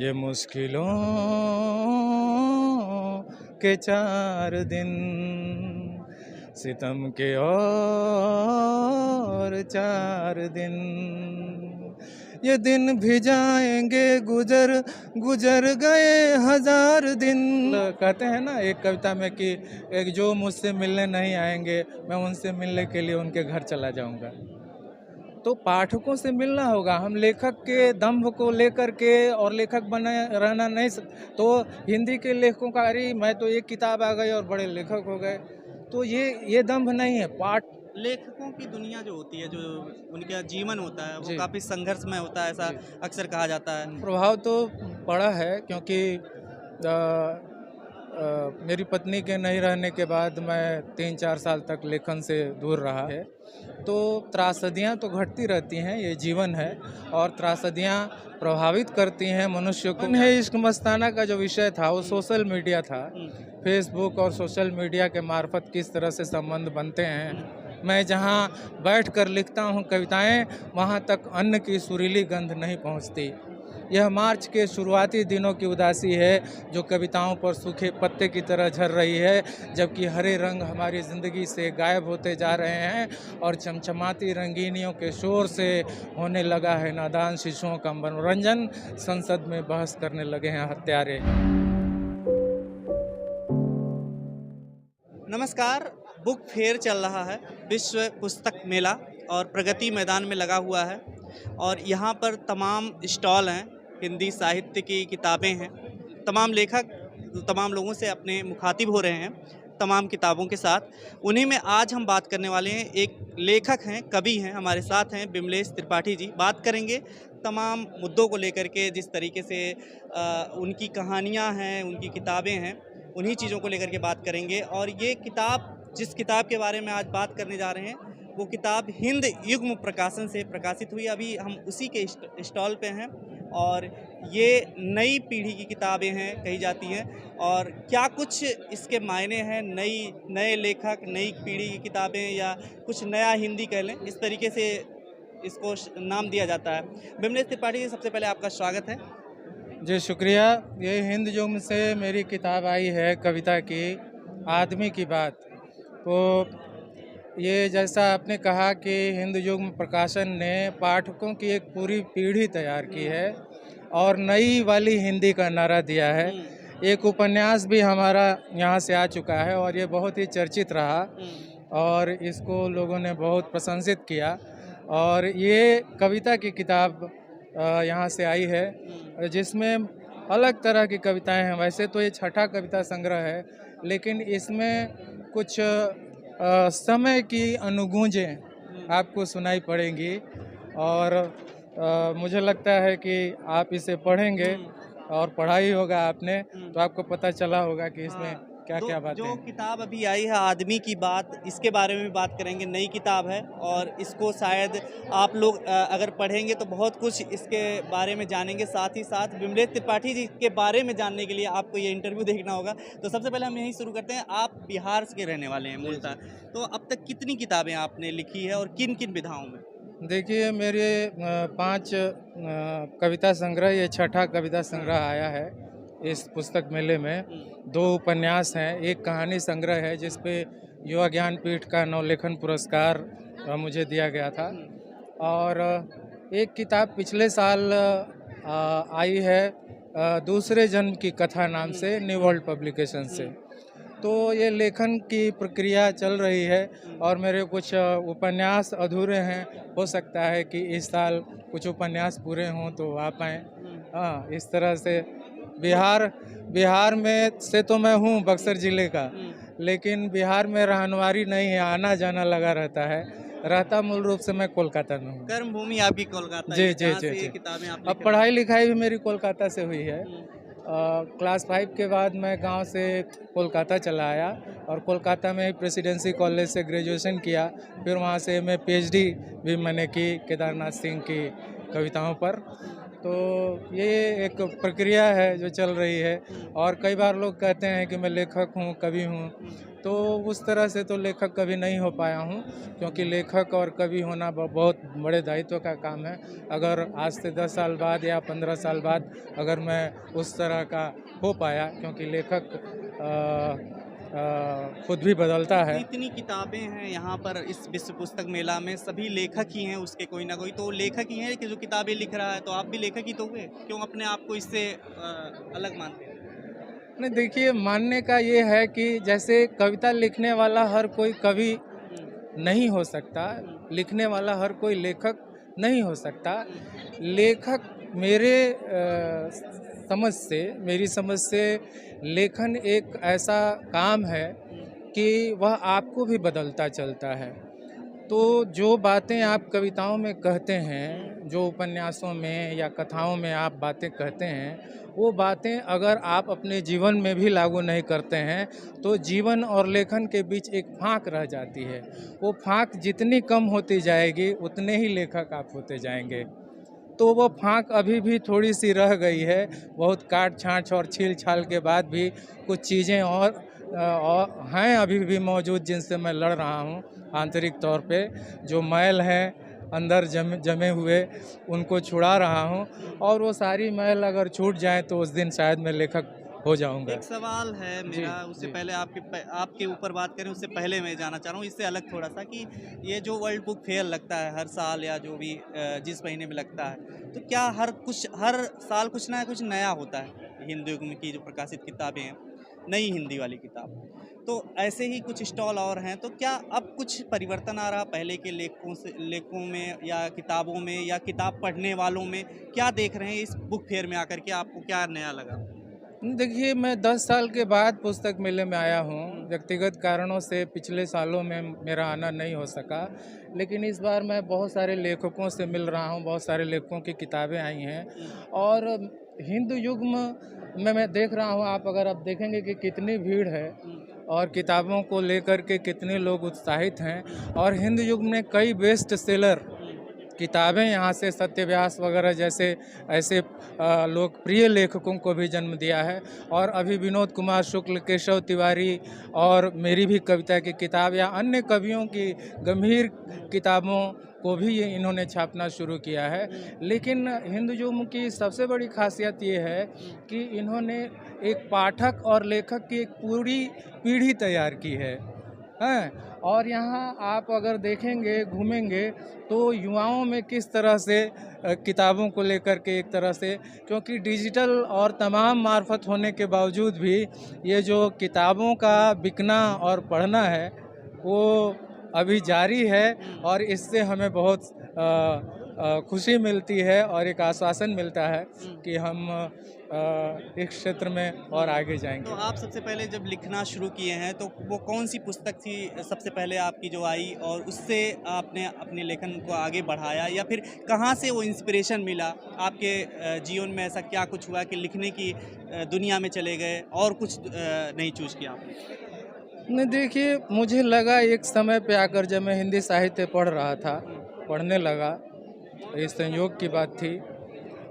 ये मुश्किलों के 4 दिन, सितम के और 4 दिन, ये दिन भी जाएंगे गुजर गुजर गए 1000 दिन। कहते हैं ना एक कविता में कि एक जो मुझसे मिलने नहीं आएंगे मैं उनसे मिलने के लिए उनके घर चला जाऊंगा। तो पाठकों से मिलना होगा। हम लेखक के दम्भ को लेकर के और लेखक बने रहना नहीं तो हिंदी के लेखकों का अरे मैं तो एक किताब आ गई और बड़े लेखक हो गए, तो ये दम्भ नहीं है। पाठ लेखकों की दुनिया जो होती है, जो उनका जीवन होता है, वो जी काफ़ी संघर्षमय होता है, ऐसा जी अक्सर कहा जाता है। प्रभाव तो पड़ा है क्योंकि मेरी पत्नी के नहीं रहने के बाद मैं 3-4 साल तक लेखन से दूर रहा है। तो त्रासदियाँ तो घटती रहती हैं, ये जीवन है और त्रासदियाँ प्रभावित करती हैं मनुष्य को। है इश्क मस्ताना का जो विषय था वो सोशल मीडिया था। फेसबुक और सोशल मीडिया के मार्फत किस तरह से संबंध बनते हैं। मैं जहाँ बैठकर लिखता हूँ कविताएं, वहाँ तक अन्न की सुरीली गंध नहीं पहुँचती। यह मार्च के शुरुआती दिनों की उदासी है जो कविताओं पर सूखे पत्ते की तरह झर रही है, जबकि हरे रंग हमारी ज़िंदगी से गायब होते जा रहे हैं और चमचमाती रंगीनियों के शोर से होने लगा है नादान शिशुओं का मनोरंजन। संसद में बहस करने लगे हैं हत्यारे। नमस्कार। बुक फेयर चल रहा है, विश्व पुस्तक मेला, और प्रगति मैदान में लगा हुआ है और यहाँ पर तमाम स्टॉल हैं, हिंदी साहित्य की किताबें हैं, तमाम लेखक तमाम लोगों से अपने मुखातिब हो रहे हैं तमाम किताबों के साथ। उन्हीं में आज हम बात करने वाले हैं। एक लेखक हैं, कवि हैं, हमारे साथ हैं बिमलेश त्रिपाठी जी। बात करेंगे तमाम मुद्दों को लेकर के, जिस तरीके से उनकी कहानियाँ हैं, उनकी किताबें हैं, उन्हीं चीज़ों को लेकर के बात करेंगे। और ये किताब, जिस किताब के बारे में आज बात करने जा रहे हैं, वो किताब हिंद युग्म प्रकाशन से प्रकाशित हुई। अभी हम उसी के स्टॉल पे हैं और ये नई पीढ़ी की किताबें हैं कही जाती हैं। और क्या कुछ इसके मायने हैं, नए लेखक, नई पीढ़ी की किताबें, या कुछ नया हिंदी कह लें, इस तरीके से इसको नाम दिया जाता है। बिमलेश त्रिपाठी जी, सबसे पहले आपका स्वागत है। जी शुक्रिया। ये हिंद युग से मेरी किताब आई है कविता की, आदमी की बात। तो ये जैसा आपने कहा कि हिंद युग प्रकाशन ने पाठकों की एक पूरी पीढ़ी तैयार की है और नई वाली हिंदी का नारा दिया है। एक उपन्यास भी हमारा यहाँ से आ चुका है और ये बहुत ही चर्चित रहा और इसको लोगों ने बहुत प्रशंसित किया। और ये कविता की किताब यहाँ से आई है जिसमें अलग तरह की कविताएं हैं। वैसे तो ये छठा कविता संग्रह है, लेकिन इसमें कुछ समय की अनुगूंजें आपको सुनाई पड़ेंगी और मुझे लगता है कि आप इसे पढ़ेंगे और पढ़ा ही होगा आपने, तो आपको पता चला होगा कि इसमें क्या क्या बातें जो हैं। किताब अभी आई है, आदमी की बात, इसके बारे में भी बात करेंगे। नई किताब है और इसको शायद आप लोग अगर पढ़ेंगे तो बहुत कुछ इसके बारे में जानेंगे। साथ ही साथ बिमलेश त्रिपाठी जी के बारे में जानने के लिए आपको ये इंटरव्यू देखना होगा। तो सबसे पहले हम यहीं शुरू करते हैं। आप बिहार के रहने वाले हैं मूलतः, तो अब तक कितनी किताबें आपने लिखी है और किन किन विधाओं में? देखिए मेरे 5 कविता संग्रह, ये छठा कविता संग्रह आया है इस पुस्तक मेले में। 2 उपन्यास हैं, एक कहानी संग्रह है जिस पे युवा ज्ञानपीठ का नवलेखन पुरस्कार मुझे दिया गया था, और एक किताब पिछले साल आई है दूसरे जन्म की कथा नाम से, न्यू वर्ल्ड पब्लिकेशन से। तो ये लेखन की प्रक्रिया चल रही है और मेरे कुछ उपन्यास अधूरे हैं। हो सकता है कि इस साल कुछ उपन्यास पूरे हों तो आ पाएँ। हाँ, इस तरह से बिहार में से तो मैं हूँ बक्सर ज़िले का, लेकिन बिहार में रहनवारी नहीं है, आना जाना लगा रहता है। रहता मूल रूप से मैं कोलकाता में हूँ। कर्म भूमि आपकी कोलकाता जी है, जी जहाँ जी से ये जी। किताबें आप अब लिख रहे पढ़ाई लिखाई भी मेरी कोलकाता से हुई है। हैं। क्लास 5 के बाद मैं गांव से कोलकाता चला आया और कोलकाता में प्रेसिडेंसी कॉलेज से ग्रेजुएशन किया। फिर वहां से मैं पीएचडी भी मैंने की केदारनाथ सिंह की कविताओं पर। तो ये एक प्रक्रिया है जो चल रही है। और कई बार लोग कहते हैं कि मैं लेखक हूँ, कवि हूँ, तो उस तरह से तो लेखक कभी नहीं हो पाया हूँ, क्योंकि लेखक और कवि होना बहुत बड़े दायित्व का काम है। अगर आज से 10 साल बाद या 15 साल बाद अगर मैं उस तरह का हो पाया, क्योंकि लेखक खुद भी बदलता तो है। इतनी किताबें हैं यहाँ पर इस विश्व पुस्तक मेला में, सभी लेखक ही हैं उसके कोई ना कोई, तो लेखक ही है कि जो किताबें लिख रहा है, तो आप भी लेखक ही तो हुए, क्यों अपने आप को इससे अलग मानते हैं? नहीं, देखिए, मानने का ये है कि जैसे कविता लिखने वाला हर कोई कवि हम्म, नहीं हो सकता, लिखने वाला हर कोई लेखक नहीं हो सकता। लेखक मेरे मेरी समझ से लेखन एक ऐसा काम है कि वह आपको भी बदलता चलता है। तो जो बातें आप कविताओं में कहते हैं, जो उपन्यासों में या कथाओं में आप बातें कहते हैं, वो बातें अगर आप अपने जीवन में भी लागू नहीं करते हैं, तो जीवन और लेखन के बीच एक फाँक रह जाती है। वो फाँक जितनी कम होती जाएगी, उतने ही लेखक आप होते जाएंगे। तो वो फाँक अभी भी थोड़ी-सी रह गई है। बहुत काट-छाँट और छील-छाल के बाद भी कुछ चीज़ें और हैं अभी भी मौजूद, जिनसे मैं लड़ रहा हूँ आंतरिक तौर पे। जो मैल हैं अंदर जमे हुए, उनको छुड़ा रहा हूँ, और वो सारी मैल अगर छूट जाएँ तो उस दिन शायद मैं लेखक हो जाऊँगा। एक सवाल है जी, मेरा, उससे जी। पहले आपके ऊपर बात करें उससे पहले मैं जानना चाह रहा हूँ इससे अलग थोड़ा सा, कि ये जो वर्ल्ड बुक फेयर लगता है हर साल या जो भी जिस महीने में लगता है, तो क्या हर साल कुछ ना कुछ नया होता है? हिंदी युग की जो प्रकाशित किताबें हैं, नई हिंदी वाली किताब, तो ऐसे ही कुछ स्टॉल और हैं, तो क्या अब कुछ परिवर्तन आ रहा पहले के लेखों में या किताबों में या किताब पढ़ने वालों में? क्या देख रहे हैं इस बुक फेयर में आकर के, आपको क्या नया लगा? देखिए, मैं 10 साल के बाद पुस्तक मेले में आया हूँ। व्यक्तिगत कारणों से पिछले सालों में मेरा आना नहीं हो सका, लेकिन इस बार मैं बहुत सारे लेखकों से मिल रहा हूँ, बहुत सारे लेखकों की किताबें आई हैं। और हिंदू युग्म में मैं देख रहा हूँ, आप देखेंगे कि कितनी भीड़ है और किताबों को लेकर के कितने लोग उत्साहित हैं। और हिंदू युग में कई बेस्ट सेलर किताबें यहाँ से सत्यव्यास वगैरह जैसे ऐसे लोकप्रिय लेखकों को भी जन्म दिया है। और अभी विनोद कुमार शुक्ल, केशव तिवारी और मेरी भी कविता की किताब या अन्य कवियों की गंभीर किताबों को भी ये इन्होंने छापना शुरू किया है। लेकिन हिंदुज़ुम की सबसे बड़ी खासियत ये है कि इन्होंने एक पाठक और लेखक की एक पूरी पीढ़ी तैयार की है। हैं? और यहाँ आप अगर देखेंगे, घूमेंगे, तो युवाओं में किस तरह से किताबों को लेकर के एक तरह से, क्योंकि डिजिटल और तमाम मार्फत होने के बावजूद भी ये जो किताबों का बिकना और पढ़ना है, वो अभी जारी है। और इससे हमें बहुत खुशी मिलती है और एक आश्वासन मिलता है कि हम इस क्षेत्र में और आगे तो जाएंगे। आप सबसे पहले जब लिखना शुरू किए हैं, तो वो कौन सी पुस्तक थी सबसे पहले आपकी जो आई, और उससे आपने अपने लेखन को आगे बढ़ाया, या फिर कहाँ से वो इंस्पिरेशन मिला? आपके जीवन में ऐसा क्या कुछ हुआ कि लिखने की दुनिया में चले गए और कुछ नहीं चूज़ किया आपने? नहीं, देखिए, मुझे लगा एक समय पे आकर, जब मैं हिंदी साहित्य पढ़ रहा था, पढ़ने लगा, ये संयोग की बात थी।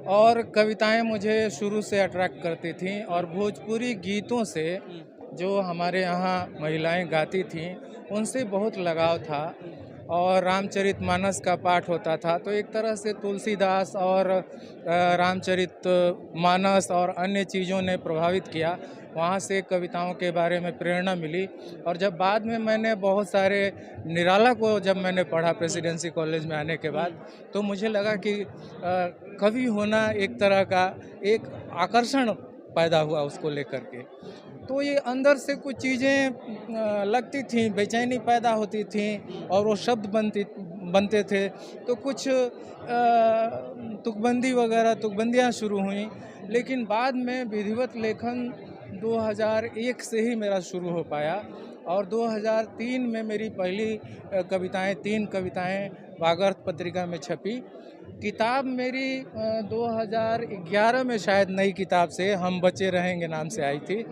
और कविताएं मुझे शुरू से अट्रैक्ट करती थीं, और भोजपुरी गीतों से जो हमारे यहाँ महिलाएं गाती थीं, उनसे बहुत लगाव था। और रामचरितमानस का पाठ होता था, तो एक तरह से तुलसीदास और रामचरितमानस और अन्य चीज़ों ने प्रभावित किया। वहाँ से कविताओं के बारे में प्रेरणा मिली। और जब बाद में मैंने बहुत सारे निराला को जब मैंने पढ़ा प्रेसिडेंसी कॉलेज में आने के बाद, तो मुझे लगा कि कवि होना एक तरह का एक आकर्षण पैदा हुआ उसको लेकर के। तो ये अंदर से कुछ चीज़ें लगती थीं, बेचैनी पैदा होती थीं, और वो शब्द बनते थे। तो कुछ तुकबंदियाँ शुरू हुई। लेकिन बाद में विधिवत लेखन 2001 से ही मेरा शुरू हो पाया। और 2003 में मेरी पहली कविताएं, 3 कविताएं वागर्थ पत्रिका में छपी। किताब मेरी 2011 में शायद नई किताब से हम बचे रहेंगे नाम से आई थी।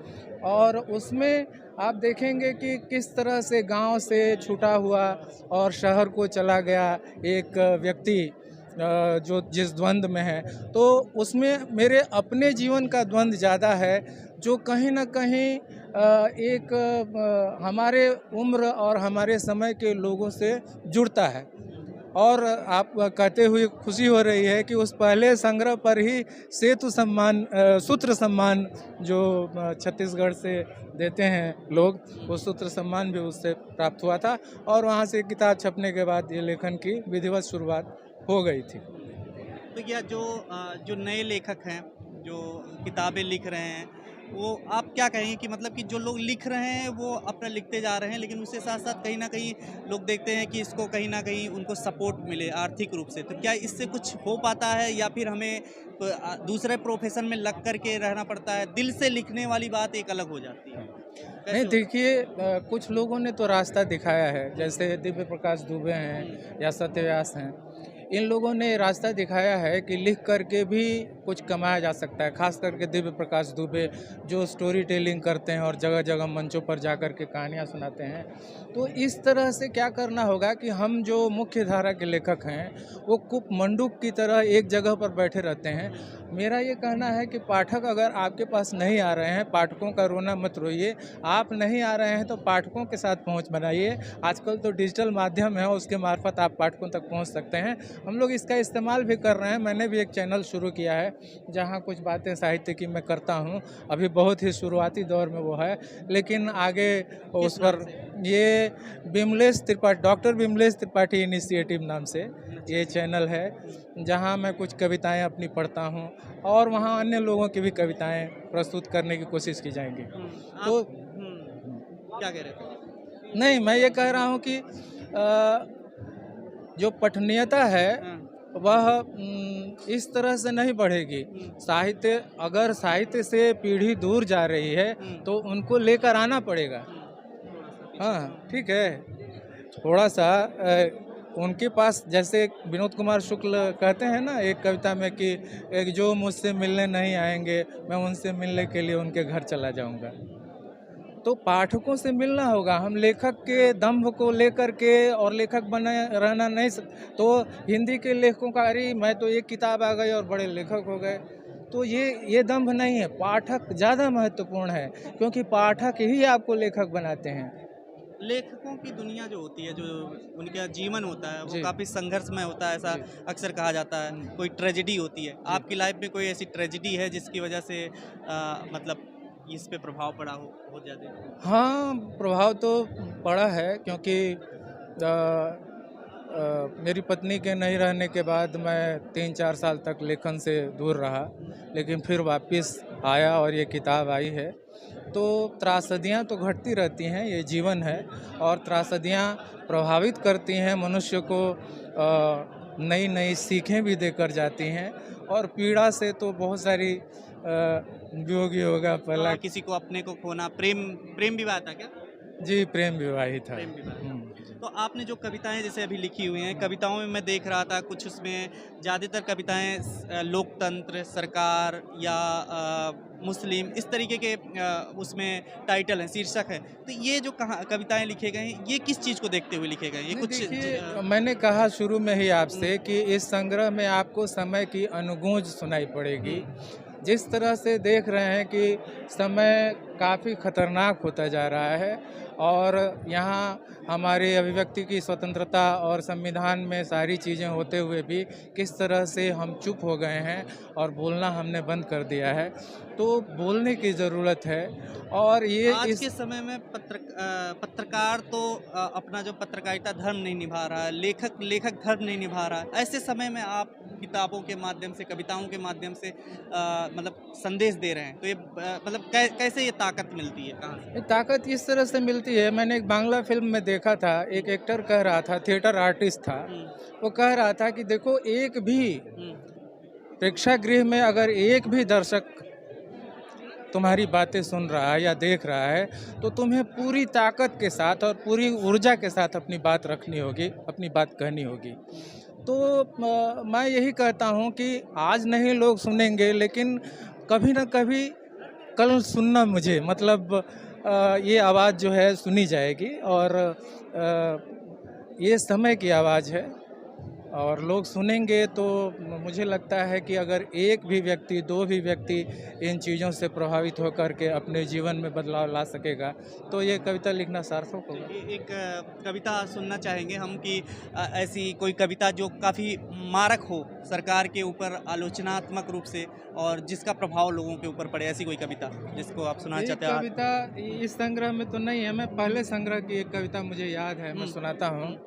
और उसमें आप देखेंगे कि किस तरह से गांव से छूटा हुआ और शहर को चला गया एक व्यक्ति जो जिस द्वंद्व में है, तो उसमें मेरे अपने जीवन का द्वंद्व ज़्यादा है, जो कहीं न कहीं एक हमारे उम्र और हमारे समय के लोगों से जुड़ता है। और आप कहते हुए खुशी हो रही है कि उस पहले संग्रह पर ही सूत्र सम्मान जो छत्तीसगढ़ से देते हैं लोग, वो सूत्र सम्मान भी उससे प्राप्त हुआ था और वहाँ से किताब छपने के बाद ये लेखन की विधिवत शुरुआत हो गई थी। तो क्या जो नए लेखक हैं, जो किताबें लिख रहे हैं, वो आप क्या कहेंगे कि मतलब कि जो लोग लिख रहे हैं वो अपना लिखते जा रहे हैं, लेकिन उसके साथ साथ कहीं ना कहीं लोग देखते हैं कि इसको कहीं ना कहीं उनको सपोर्ट मिले आर्थिक रूप से, तो क्या इससे कुछ हो पाता है या फिर हमें दूसरे प्रोफेशन में लग करके रहना पड़ता है? दिल से लिखने वाली बात एक अलग हो जाती है। नहीं देखिए, कुछ लोगों ने तो रास्ता दिखाया है, जैसे दिव्य प्रकाश दुबे हैं या सत्यव्यास हैं। इन लोगों ने रास्ता दिखाया है कि लिख करके भी कुछ कमाया जा सकता है, खास करके दिव्य प्रकाश दुबे जो स्टोरी टेलिंग करते हैं और जगह जगह मंचों पर जा कर के कहानियाँ सुनाते हैं। तो इस तरह से क्या करना होगा कि हम जो मुख्य धारा के लेखक हैं वो कूप मंडूक की तरह एक जगह पर बैठे रहते हैं। मेरा ये कहना है कि पाठक अगर आपके पास नहीं आ रहे हैं, पाठकों का रोना मत रोइए। आप नहीं आ रहे हैं तो पाठकों के साथ पहुंच बनाइए। आजकल तो डिजिटल माध्यम है, उसके मार्फत आप पाठकों तक पहुंच सकते हैं। हम लोग इसका इस्तेमाल भी कर रहे हैं। मैंने भी एक चैनल शुरू किया है जहां कुछ बातें साहित्य की मैं करता हूं। अभी बहुत ही शुरुआती दौर में वो है, लेकिन आगे उस पर ये डॉक्टर विमलेश त्रिपाठी इनिशिएटिव नाम से ये चैनल है, जहां मैं कुछ कविताएं अपनी पढ़ता हूं और वहां अन्य लोगों की भी कविताएं प्रस्तुत करने की कोशिश की जाएंगी। तो क्या कह रहे थे? नहीं, मैं ये कह रहा हूं कि जो पठनीयता है वह इस तरह से नहीं बढ़ेगी। अगर साहित्य से पीढ़ी दूर जा रही है तो उनको लेकर आना पड़ेगा। हाँ ठीक है, थोड़ा सा उनके पास, जैसे विनोद कुमार शुक्ल कहते हैं ना एक कविता में कि एक जो मुझसे मिलने नहीं आएंगे मैं उनसे मिलने के लिए उनके घर चला जाऊंगा। तो पाठकों से मिलना होगा। हम लेखक के दम्भ को लेकर के और लेखक बने रहना नहीं तो हिंदी के लेखकों का अरे मैं तो एक किताब आ गई और बड़े लेखक हो गए, तो ये दम्भ नहीं है। पाठक ज़्यादा महत्वपूर्ण है, क्योंकि पाठक ही आपको लेखक बनाते हैं। लेखकों की दुनिया जो होती है, जो उनका जीवन होता है, वो जी। काफ़ी संघर्षमय होता है, ऐसा जी। अक्सर कहा जाता है। कोई ट्रेजेडी होती है। आपकी लाइफ में कोई ऐसी ट्रेजेडी है जिसकी वजह से मतलब इस पे प्रभाव पड़ा हो बहुत ज़्यादा? हाँ, प्रभाव तो पड़ा है, क्योंकि मेरी पत्नी के नहीं रहने के बाद मैं 3-4 साल तक लेखन से दूर रहा, लेकिन फिर वापस आया और ये किताब आई है। तो त्रासदियाँ तो घटती रहती हैं, ये जीवन है, और त्रासदियाँ प्रभावित करती हैं मनुष्य को, नई नई सीखें भी देकर जाती हैं। और पीड़ा से तो बहुत सारी वियोगी होगा पहला। किसी को अपने को खोना, प्रेम प्रेम विवाह था क्या? जी, प्रेम विवाह ही था। प्रेम विवाह। तो आपने जो कविताएं जैसे अभी लिखी हुई हैं, कविताओं में मैं देख रहा था कुछ उसमें ज़्यादातर कविताएं लोकतंत्र, सरकार या मुस्लिम, इस तरीके के उसमें टाइटल हैं, शीर्षक है। तो ये जो कविताएं लिखे गए हैं, ये किस चीज़ को देखते हुए लिखे गए हैं? ये नहीं, कुछ देखिए, मैंने कहा शुरू में ही आपसे कि इस संग्रह में आपको समय की अनुगूंज सुनाई पड़ेगी। जिस तरह से देख रहे हैं कि समय काफ़ी खतरनाक होता जा रहा है और यहाँ हमारी अभिव्यक्ति की स्वतंत्रता और संविधान में सारी चीज़ें होते हुए भी किस तरह से हम चुप हो गए हैं और बोलना हमने बंद कर दिया है। तो बोलने की ज़रूरत है। और ये आज के समय में पत्रकार तो अपना जो पत्रकारिता धर्म नहीं निभा रहा है, लेखक धर्म नहीं निभा रहा है। ऐसे समय में आप किताबों के माध्यम से, कविताओं के माध्यम से मतलब संदेश दे रहे हैं, तो ये मतलब कैसे ये ताकत मिलती है, कहाँ से? ये ताकत इस तरह से मिलती है। मैंने एक बांग्ला फिल्म में देखा था, एक एक्टर कह रहा था, थिएटर आर्टिस्ट था, वो कह रहा था कि देखो, एक भी प्रेक्षागृह में अगर एक भी दर्शक तुम्हारी बातें सुन रहा है या देख रहा है तो तुम्हें पूरी ताकत के साथ और पूरी ऊर्जा के साथ अपनी बात रखनी होगी, अपनी बात कहनी होगी। तो मैं यही कहता हूँ कि आज नहीं लोग सुनेंगे, लेकिन कभी ना कभी कल सुनना मुझे, मतलब ये आवाज़ जो है सुनी जाएगी और ये समय की आवाज़ है और लोग सुनेंगे तो मुझे लगता है कि अगर एक भी व्यक्ति, दो भी व्यक्ति इन चीज़ों से प्रभावित होकर के अपने जीवन में बदलाव ला सकेगा तो ये कविता लिखना सार्थक होगा। एक कविता सुनना चाहेंगे हम कि ऐसी कोई कविता जो काफ़ी मारक हो सरकार के ऊपर आलोचनात्मक रूप से और जिसका प्रभाव लोगों के ऊपर पड़े, ऐसी कोई कविता जिसको आप सुनाना ये चाहते हैं कविता इस संग्रह में तो नहीं है, मैं पहले संग्रह की एक कविता मुझे याद है, मैं सुनाता हूँ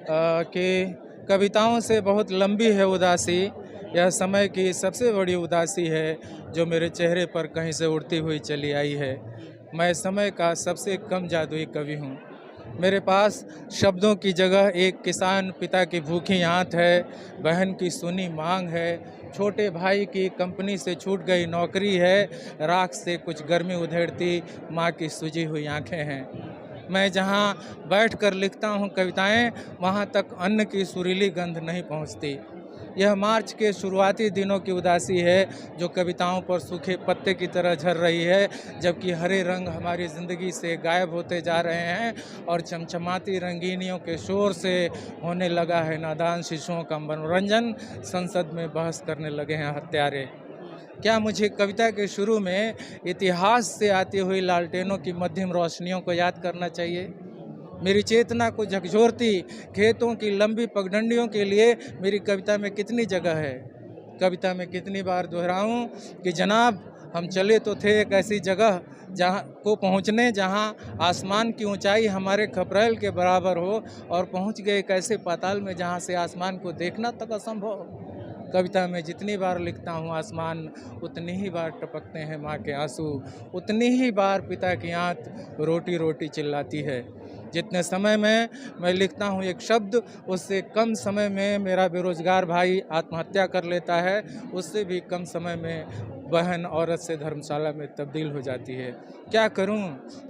कि कविताओं से बहुत लंबी है उदासी, यह समय की सबसे बड़ी उदासी है जो मेरे चेहरे पर कहीं से उड़ती हुई चली आई है। मैं समय का सबसे कम जादुई कवि हूँ। मेरे पास शब्दों की जगह एक किसान पिता की भूखी आंत है, बहन की सुनी मांग है, छोटे भाई की कंपनी से छूट गई नौकरी है, राख से कुछ गर्मी उधेड़ती माँ की सूजी हुई आंखें हैं। मैं जहाँ बैठकर लिखता हूँ कविताएं, वहाँ तक अन्न की सुरीली गंध नहीं पहुँचती। यह मार्च के शुरुआती दिनों की उदासी है जो कविताओं पर सूखे पत्ते की तरह झर रही है, जबकि हरे रंग हमारी ज़िंदगी से गायब होते जा रहे हैं और चमचमाती रंगीनियों के शोर से होने लगा है नादान शिशुओं का मनोरंजन, संसद में बहस करने लगे हैं हत्यारे। क्या मुझे कविता के शुरू में इतिहास से आती हुई लालटेनों की मध्यम रोशनियों को याद करना चाहिए? मेरी चेतना को झकझोरती खेतों की लंबी पगडंडियों के लिए मेरी कविता में कितनी जगह है? कविता में कितनी बार दोहराऊं कि जनाब हम चले तो थे एक ऐसी जगह जहां को पहुंचने जहां आसमान की ऊंचाई हमारे खपरेल के बराबर हो, और पहुंच गए एक ऐसे पाताल में जहां से आसमान को देखना तक असंभव। कविता में जितनी बार लिखता हूँ आसमान, उतनी ही बार टपकते हैं माँ के आंसू, उतनी ही बार पिता की आंत रोटी रोटी चिल्लाती है। जितने समय में मैं लिखता हूँ एक शब्द, उससे कम समय में मेरा बेरोजगार भाई आत्महत्या कर लेता है, उससे भी कम समय में बहन औरत से धर्मशाला में तब्दील हो जाती है। क्या करूँ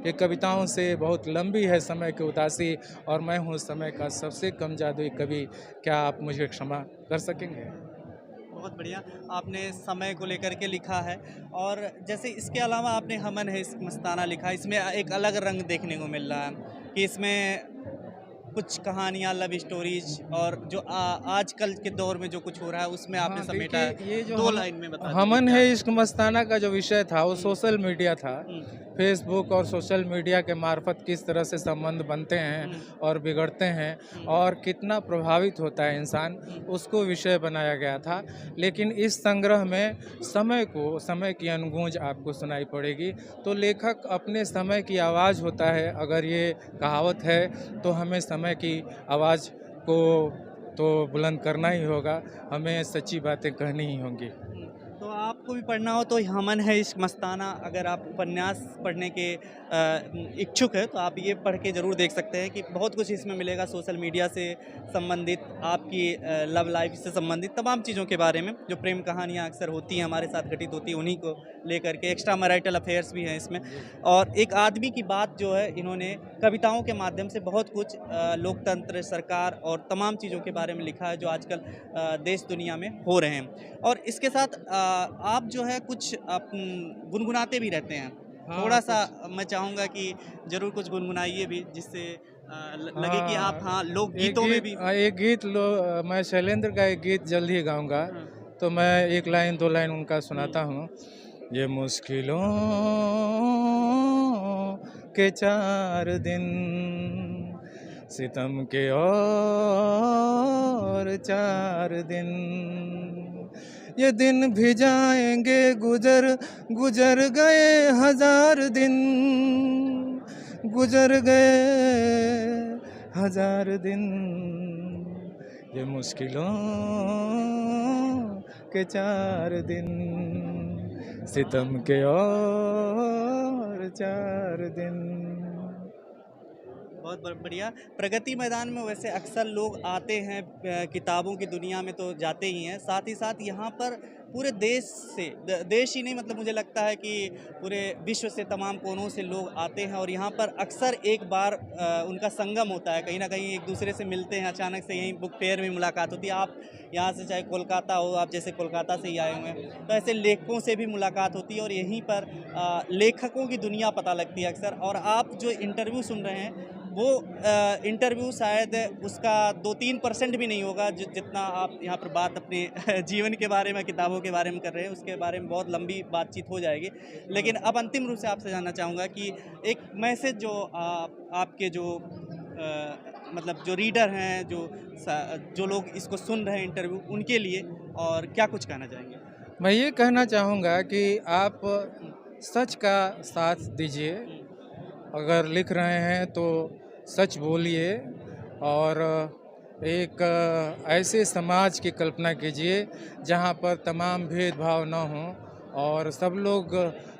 कि कविताओं से बहुत लंबी है समय की उदासी और मैं हूँ समय का सबसे कम जादुई कवि। क्या आप मुझे क्षमा कर सकेंगे? बहुत बढ़िया, आपने समय को लेकर के लिखा है और जैसे इसके अलावा आपने हमन है इश्क मस्ताना लिखा, इसमें एक अलग रंग देखने को मिल रहा है कि इसमें कुछ कहानियाँ, लव स्टोरीज और जो आजकल के दौर में जो कुछ हो रहा है उसमें आपने हाँ, समेटा है। देखिए ये जो दो लाइन में बता दीजिए हमन क्या है है? इश्क मस्ताना का जो विषय था वो सोशल मीडिया था। फेसबुक और सोशल मीडिया के मार्फत किस तरह से संबंध बनते हैं और बिगड़ते हैं और कितना प्रभावित होता है इंसान, उसको विषय बनाया गया था। लेकिन इस संग्रह में समय की अनुगूंज आपको सुनाई पड़ेगी। तो लेखक अपने समय की आवाज़ होता है, अगर ये कहावत है तो हमें समय की आवाज़ को तो बुलंद करना ही होगा, हमें सच्ची बातें कहनी ही होंगी। तो आपको भी पढ़ना हो तो हमन है इश्क मस्ताना, अगर आप उपन्यास पढ़ने के इच्छुक है तो आप ये पढ़ के ज़रूर देख सकते हैं कि बहुत कुछ इसमें मिलेगा सोशल मीडिया से संबंधित, आपकी लव लाइफ से संबंधित तमाम चीज़ों के बारे में। जो प्रेम कहानियाँ अक्सर होती हैं हमारे साथ घटित होती हैं, उन्हीं को लेकर के एक्स्ट्रा मैरिटल अफेयर्स भी हैं इसमें। और एक आदमी की बात जो है, इन्होंने कविताओं के माध्यम से बहुत कुछ लोकतंत्र, सरकार और तमाम चीज़ों के बारे में लिखा है जो आजकल देश दुनिया में हो रहे हैं। और इसके साथ आप जो है कुछ गुनगुनाते भी रहते हैं। हाँ, थोड़ा सा मैं चाहूँगा कि ज़रूर कुछ गुनगुनाइए भी, जिससे लगे कि आप लोक गीतों में भी। एक गीत मैं शैलेंद्र का एक गीत जल्द ही गाऊंगा, हाँ। तो मैं एक लाइन दो लाइन उनका सुनाता हूँ। ये मुश्किलों के 4 दिन, सितम के और 4 दिन, ये दिन भी जाएंगे गुजर, गुजर गए 1000 दिन, गुजर गए 1000 दिन, ये मुश्किलों के 4 दिन, सितम के और 4 दिन। बहुत बढ़िया। प्रगति मैदान में वैसे अक्सर लोग आते हैं, किताबों की दुनिया में तो जाते ही हैं, साथ ही साथ यहाँ पर पूरे देश से, देश ही नहीं मतलब मुझे लगता है कि पूरे विश्व से तमाम कोनों से लोग आते हैं और यहाँ पर अक्सर एक बार उनका संगम होता है, कहीं ना कहीं एक दूसरे से मिलते हैं, अचानक से यहीं बुक फेयर में मुलाकात होती है। आप यहाँ से चाहे कोलकाता हो, आप जैसे कोलकाता से ही आए हुए हैं, तो ऐसे लेखकों से भी मुलाकात होती है और यहीं पर लेखकों की दुनिया पता लगती है अक्सर। और आप जो इंटरव्यू सुन रहे हैं वो इंटरव्यू शायद उसका 2-3% भी नहीं होगा जितना आप यहाँ पर बात अपने जीवन के बारे में, किताबों के बारे में कर रहे हैं, उसके बारे में बहुत लंबी बातचीत हो जाएगी। लेकिन अब अंतिम रूप से आपसे जानना चाहूँगा कि एक मैसेज जो आपके जो मतलब जो रीडर हैं, जो लोग इसको सुन रहे हैं इंटरव्यू, उनके लिए, और क्या कुछ कहना चाहेंगे? मैं ये कहना चाहूँगा कि आप सच का साथ दीजिए। अगर लिख रहे हैं तो सच बोलिए और एक ऐसे समाज की कल्पना कीजिए जहाँ पर तमाम भेदभाव न हों और सब लोग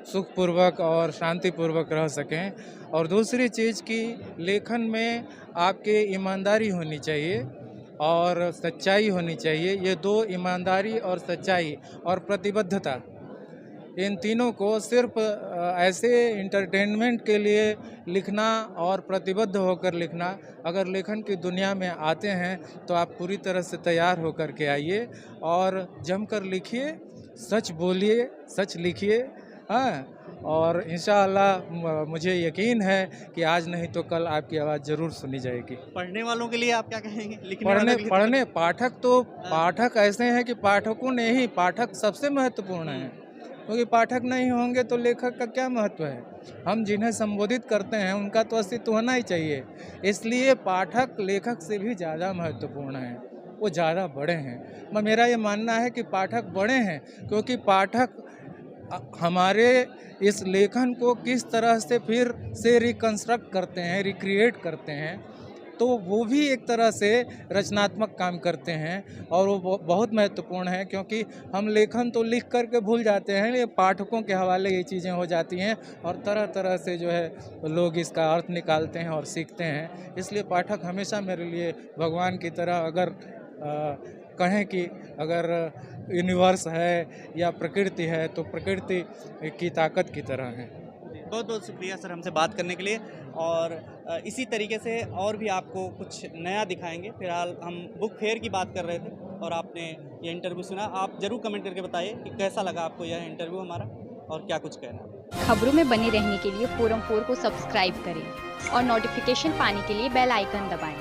सुखपूर्वक और शांतिपूर्वक रह सकें। और दूसरी चीज़ कि लेखन में आपके ईमानदारी होनी चाहिए और सच्चाई होनी चाहिए। ये दो, ईमानदारी और सच्चाई और प्रतिबद्धता, इन तीनों को सिर्फ ऐसे इंटरटेनमेंट के लिए लिखना और प्रतिबद्ध होकर लिखना, अगर लेखन की दुनिया में आते हैं तो आप पूरी तरह से तैयार होकर के आइए और जमकर लिखिए, सच बोलिए, सच लिखिए। हाँ, और इंशाअल्लाह मुझे यकीन है कि आज नहीं तो कल आपकी आवाज़ ज़रूर सुनी जाएगी। पढ़ने वालों के लिए आप क्या कहेंगे? लिखने वालों के लिए? पढ़ने पाठक ऐसे हैं कि पाठकों ने ही, पाठक सबसे महत्वपूर्ण हैं, क्योंकि पाठक नहीं होंगे तो लेखक का क्या महत्व है। हम जिन्हें संबोधित करते हैं उनका तो अस्तित्व होना ही चाहिए। इसलिए पाठक लेखक से भी ज़्यादा महत्वपूर्ण हैं, वो ज़्यादा बड़े हैं। मेरा ये मानना है कि पाठक बड़े हैं, क्योंकि पाठक हमारे इस लेखन को किस तरह से फिर से रिकंस्ट्रक्ट करते हैं, रिक्रिएट करते हैं, तो वो भी एक तरह से रचनात्मक काम करते हैं और वो बहुत महत्वपूर्ण है। क्योंकि हम लेखन तो लिख करके भूल जाते हैं, ये पाठकों के हवाले ये चीज़ें हो जाती हैं और तरह तरह से जो है लोग इसका अर्थ निकालते हैं और सीखते हैं। इसलिए पाठक हमेशा मेरे लिए भगवान की तरह, अगर कहें कि अगर यूनिवर्स है या प्रकृति है तो प्रकृति की ताकत की तरह है। बहुत बहुत शुक्रिया सर हमसे बात करने के लिए, और इसी तरीके से और भी आपको कुछ नया दिखाएंगे। फिलहाल हम बुक फेयर की बात कर रहे थे और आपने ये इंटरव्यू सुना। आप ज़रूर कमेंट करके बताइए कि कैसा लगा आपको यह इंटरव्यू हमारा और क्या कुछ कहना। खबरों में बने रहने के लिए फोरम 4 को सब्सक्राइब करें और नोटिफिकेशन पाने के लिए बेल आइकन दबाएं।